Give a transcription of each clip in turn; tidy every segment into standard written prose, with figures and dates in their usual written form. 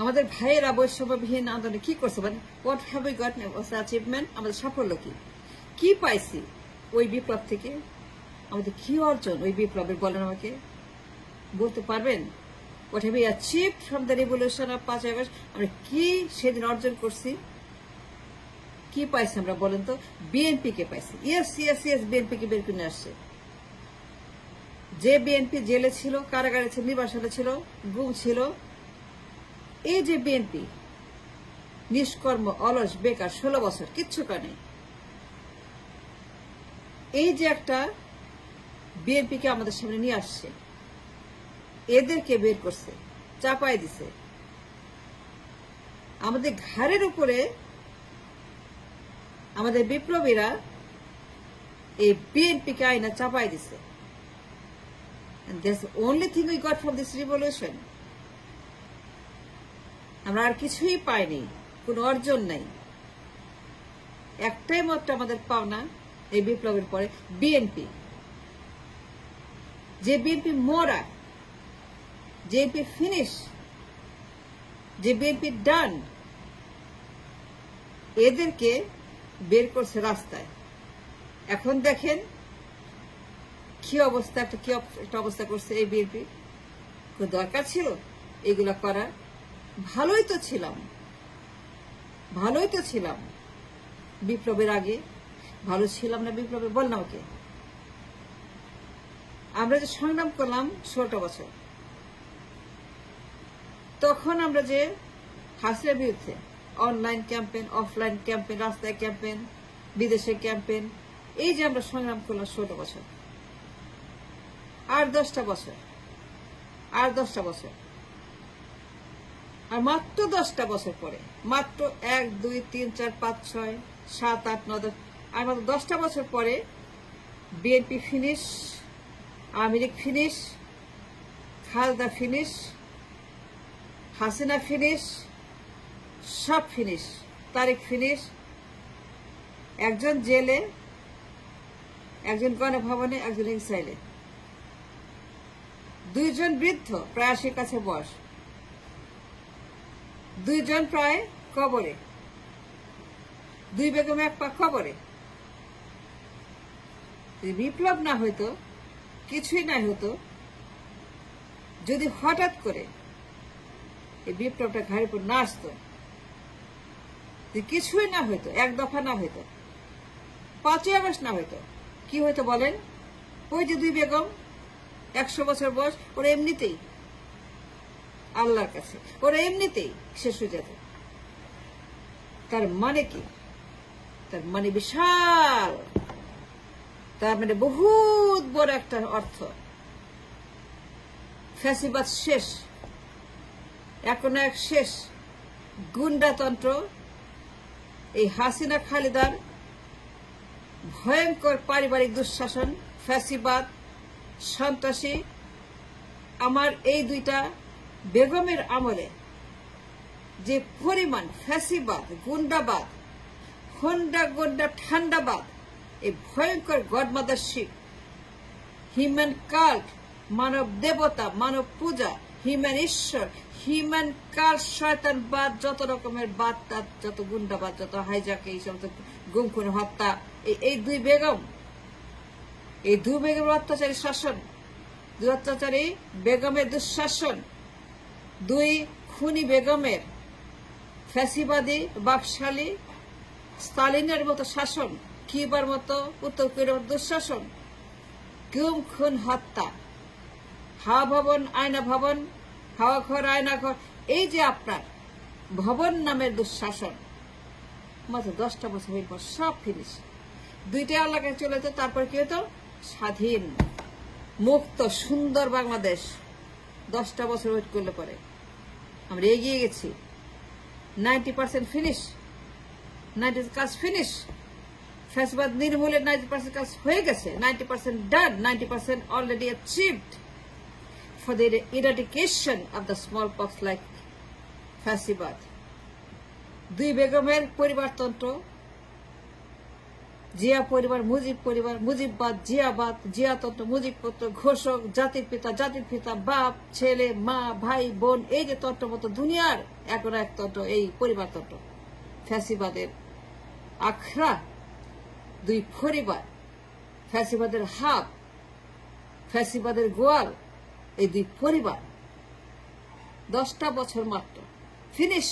আমাদের ভাইয়েরা বৈষম্যবিহীন আন্দোলনে কি করছে, মানে what have we got achievement, আমাদের সাফল্য কি পাইছি ওই বিপ্লব থেকে, আমাদের কি অর্জন ওই বিপ্লবের, বলেন আমাকে, বলতে পারবেন? What have we achieved from the revolution of 5 August, আমরা কি সেদিন অর্জন করছি, কি পাইছি আমরা, বলেন তো? বিএনপি কে পাইছি। ইয়েস ইয়েস ইয়েস, বিএনপি কে বের করে আসছে। যে বিএনপি জেলে ছিল, কারাগারে ছিল, নির্বাসনে ছিল, গুম ছিল, এই যে বিএনপি নিষ্কর্ম, অলস, বেকার, 16 বছর কিচ্ছু করে, এই যে একটা বিএনপি কে আমাদের সামনে নিয়ে আসছে, এদেরকে বের করছে, চাপাই দিছে আমাদের ঘাড়ের উপরে। আমাদের বিপ্লবীরা এই বিএনপি কে আইনা চাপাই দিছে। And that's the only thing we got from this revolution. আমরা আর কিছুই পাইনি, কোনো অর্জন নাই। একটাই মাত্র আমাদের পাওনা এই বিপ্লবের পরে, বিএনপি। যে বিএনপি মরা, যে বিএনপি ফিনিশ, যে বিএনপি ডান, এদেরকে বের করছে রাস্তায়। এখন দেখেন কি অবস্থা, একটা অবস্থা করছে এই বিএনপি। দরকার ছিল এগুলা করার? ভালোই তো ছিলাম বিপ্লবের আগে, ভালো ছিলাম না বিপ্লবে? বল না ওকে। আমরা যে সংগ্রাম করলাম 16 বছর, তখন আমরা যে হাসিনার বিরুদ্ধে অনলাইন ক্যাম্পেইন, অফলাইন ক্যাম্পেইন, রাস্তায় ক্যাম্পেইন, বিদেশে ক্যাম্পেইন, এই যে আমরা সংগ্রাম করলাম 16 বছর, আর 10টা বছর, আর 10টা বছর, আর মাত্র 10টা বছর পরে, মাত্র 1, 2, 3, 4, 5, 6, 7, 8, 9, 10, আর মাত্র 10টা বছর পরে BNP finish, Awami League finish, Khaleda finish, Hasina finish, সব ফিনিশ, তারেক ফিনিশ, একজন জেলে, একজন গণভবনে, একজন এক্সাইলে, 2 জন বৃদ্ধ প্রায় 80 কাছে বয়স, 2 জন প্রায় কবরে, 2 বেগম 1 পা কবরে। বিপ্লব না হইতো, কিছুই না হতো, যদি হঠাৎ করে এই বিপ্লবটা ঘাড়ের উপর না আসতো, কিছুই না হইতো, 1 দফা না হইতো, 5 আগস্ট না হইতো, কি হইতো বলেন? ওই যে 2 বেগম 100 বছর বয়স, ওরা এমনিতেই আল্লাহর কাছে, ওরা এমনিতেই শেষ হয়ে যেত। তার মানে কি? তার মানে বিশাল, তার মানে বহুত বড় একটা অর্থ। ফ্যাসিবাদ শেষ, এখন এক শেষ। গুন্ডাতন্ত্র, এই হাসিনা খালেদার ভয়ঙ্কর পারিবারিক দুঃশাসন, ফ্যাসিবাদ, সন্ত্রাসী, আমার এই 2টা বেগমের আমলে যে পরিমাণ ফ্যাসিবাদ, গুন্ডাবাদ, গুন্ডা ঠান্ডাবাদ, এই ভয়ঙ্কর গডমাদারশিপ, হিউম্যান কাল্ট, মানব দেবতা, মানব পূজা, হিউম্যান ঈশ্বর, হিউম্যান কাল্ট, শয়তানবাদ, যত রকমের বাদ, যত গুন্ডাবাদ, যত হাইজাক, এই সমস্ত গুম খুন হত্যা, এই 2 বেগম, এই 2 বেগমের অত্যাচারী শাসন, 2 অত্যাচারী বেগমের দুঃশাসন, 2 খুনি বেগমের ফ্যাসিবাদী, বাকশালী, স্টালিনের মতো শাসন, কিউবার মতো, উত্তর কোরিয়ার মতো দুঃশাসন, গুম খুন হত্যা, হাওয়া ভবন, আয়না ভবন, হাওয়া ঘর, আয়না ঘর, এই যে আপনার ভবন নামের দুঃশাসন, মাত্র 10টা বছর হয়ে পর সব ফিনিশ। 2টা এলাকায় চলে যেত, তারপর কি হতো? স্বাধীন, মুক্ত, সুন্দর বাংলাদেশ। 10টা বছর ওয়েট করলে পরে আমরা এগিয়ে গেছি। 90% ফিনিশ, 90 কাজ ফিনিশ। ফ্যাসিবাদ নির্মূলের 90% কাজ হয়ে গেছে, 90% ডান, 90% already achieved for the eradication of the smallpox like ফ্যাসিবাদ। 2 বেগমের পরিবারতন্ত্র, জিয়া পরিবার, মুজিব পরিবার, মুজিববাদ, জিয়াবাদ, জিয়াতন্ত্র, মুজিবতন্ত্র, ঘোষক, জাতির পিতা, বাপ, ছেলে, মা, ভাই, বোন, এই যে তন্ত্রমত দুনিয়ার এখন এক তন্ত্র, এই পরিবারতন্ত্র, ফ্যাসিবাদের আখড়া, দুই পরিবার, ফ্যাসিবাদের হাত, ফ্যাসিবাদের গোয়াল, এই দুই পরিবার 10টা বছর মাত্র ফিনিশ।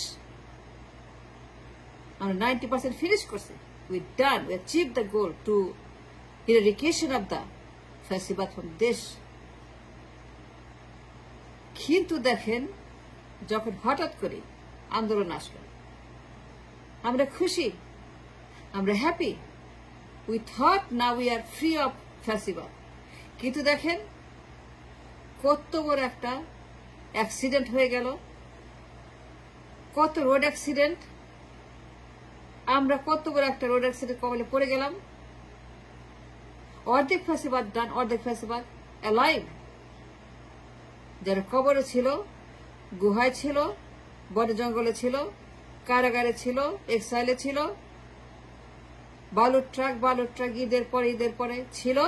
আমরা 90% ফিনিশ করছি। We done, we achieved the goal to eradication of the ফ্যাসিবাদ from দেশ। কিন্তু দেখেন যখন হঠাৎ করে আন্দোলন আসলো, আমরা খুশি, আমরা happy, we thought now we are free of ফ্যাসিবাদ। কিন্তু দেখেন কত বড় একটা অ্যাক্সিডেন্ট হয়ে গেল, কত রোড অ্যাক্সিডেন্ট, আমরা কত বড় একটা রোড অ্যাক্সিডেন্ট কবলে পড়ে গেলাম। অর্ধেক ফ্যাসিবাদ ডান, অর্ধেক ফ্যাসিবাদ অ্যালাইভ, যারা কবরে ছিল, গুহায় ছিল, বন জঙ্গলে ছিল, কারাগারে ছিল, এক্সাইলে ছিল, বালুর ট্রাক ঈদের পরে ছিল,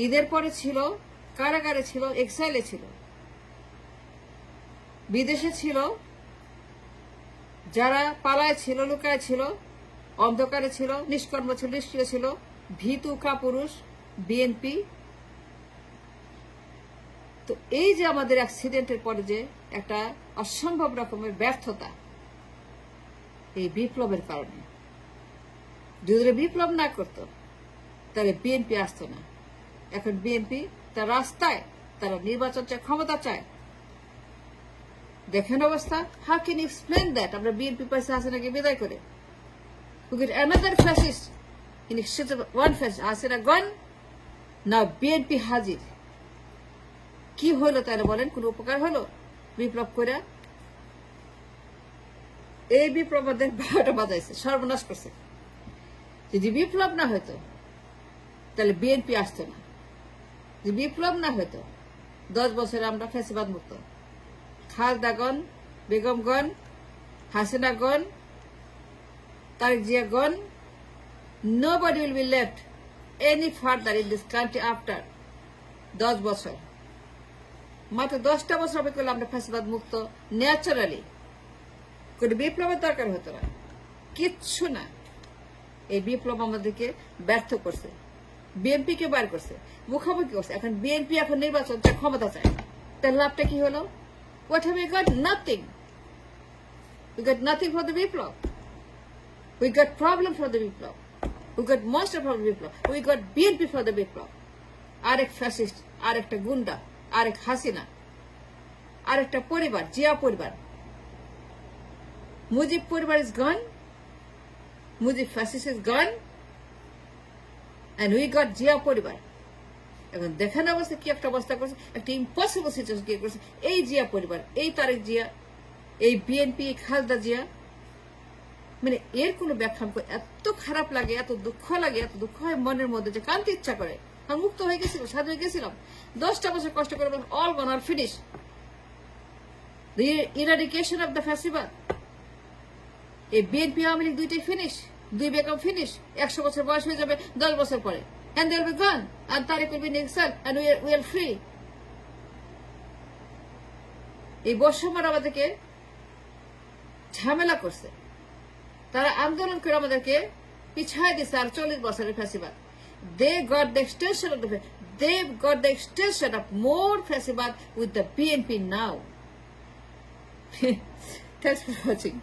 ঈদের পরে ছিল, কারাগারে ছিল, এক্সাইলে ছিল, বিদেশে ছিল, যারা পালায় ছিল, লুকায় ছিল, অন্ধকারে ছিল, নিষ্কর্ম ছিল, নিষ্ক্রিয় ছিল, ভীতু কাপুরুষ বিএনপি। তো এই যে আমাদের অ্যাক্সিডেন্টের পরে যে একটা অসম্ভব রকমের ব্যর্থতা, এই বিপ্লবের কারণে, যদি বিপ্লব না করতো তাহলে বিএনপি আসতো না। এখন বিএনপি তার রাস্তায়, তারা নির্বাচন চায়, ক্ষমতা চায়। দেখেন অবস্থা, how can you explain that? আমরা বিএনপি পয়সা হাসিনাকে বিদায় করে we get another fascist in exchange of one fascist, Hasina gone, now BNP হাজির। কি হলো তাহলে বলেন? কোন উপকার হলো বিপ্লব করে? এই বিপ্লব আমাদের 12টা বাজাইছে, সর্বনাশ করছে। যদি বিপ্লব না হইতো তাহলে বিএনপি আসতো না। যদি বিপ্লব না হইতো 10 বছরে আমরা ফ্যাসিবাদ মুক্ত, খালেদা গন, বেগম গন, হাসিনা গন, তারেক জিয়া গন, nobody will be left any further in this country after 10 বছর। মাত্র 10টা বছর অপেক্ষা করলে আমরা ফ্যাসিবাদ মুক্ত ন্যাচারালি। কোন বিপ্লবের দরকার হতো না, কিচ্ছু না। এই বিপ্লব আমাদেরকে ব্যর্থ করছে, বিএনপি কে বার করছে, মুখোমুখি করছে। এখন বিএনপি এখন নির্বাচন চায়, ক্ষমতা চায়, তার লাভটা কি হলো? What have we got? Nothing. We got nothing for the Biplab. We got problem for the Biplab. We got monster for the Biplab. We got BNP for the বিপ্লব। আরেক ফ্যাসিস্ট, আরেকটা গুন্ডা, আরেক হাসিনা, আরেকটা পরিবার, জিয়া পরিবার, মুজিব পরিবার is gone, Mujib fascist is gone, and we got Zia পরিবার। এখন দেখেন অবস্থা কি একটা অবস্থা করছে, একটা ইম্পসিবল সিচুয়েশন ক্রিয়েট করছে। এই জিয়া পরিবার, এই তারেক জিয়া, এই বিএনপি, খালেদা জিয়া, মানে এর কোনো ব্যাখ্যা। এত খারাপ লাগে, এত দুঃখ লাগে, এত দুঃখ হয় মনের মধ্যে যে কানতে ইচ্ছা করে। আমি মুক্ত হয়ে গেছিলাম, স্বাধীন হয়ে গেছিলাম, 10টা বছর কষ্ট করে, all gone, all finish. The eradication of the ফ্যাসিবাদ। এই বিএনপি আওয়ামী লীগ দুইটাই ফিনিশ, দুই বেগম ফিনিশ। 100 বছর বয়স হয়ে যাবে 10 বছর পরে, and they will be gone, and Tariq will be in exile, and we are free. এই বৈষম্য আমাদেরকে ঝামেলা করছে, তারা আন্দোলন করে আমাদেরকে পিছায় দিচ্ছে আর 40 বছরের ফ্যাসিবাদ। They got the extension of more ফ্যাসিবাদ with the BNP now. Thanks for watching.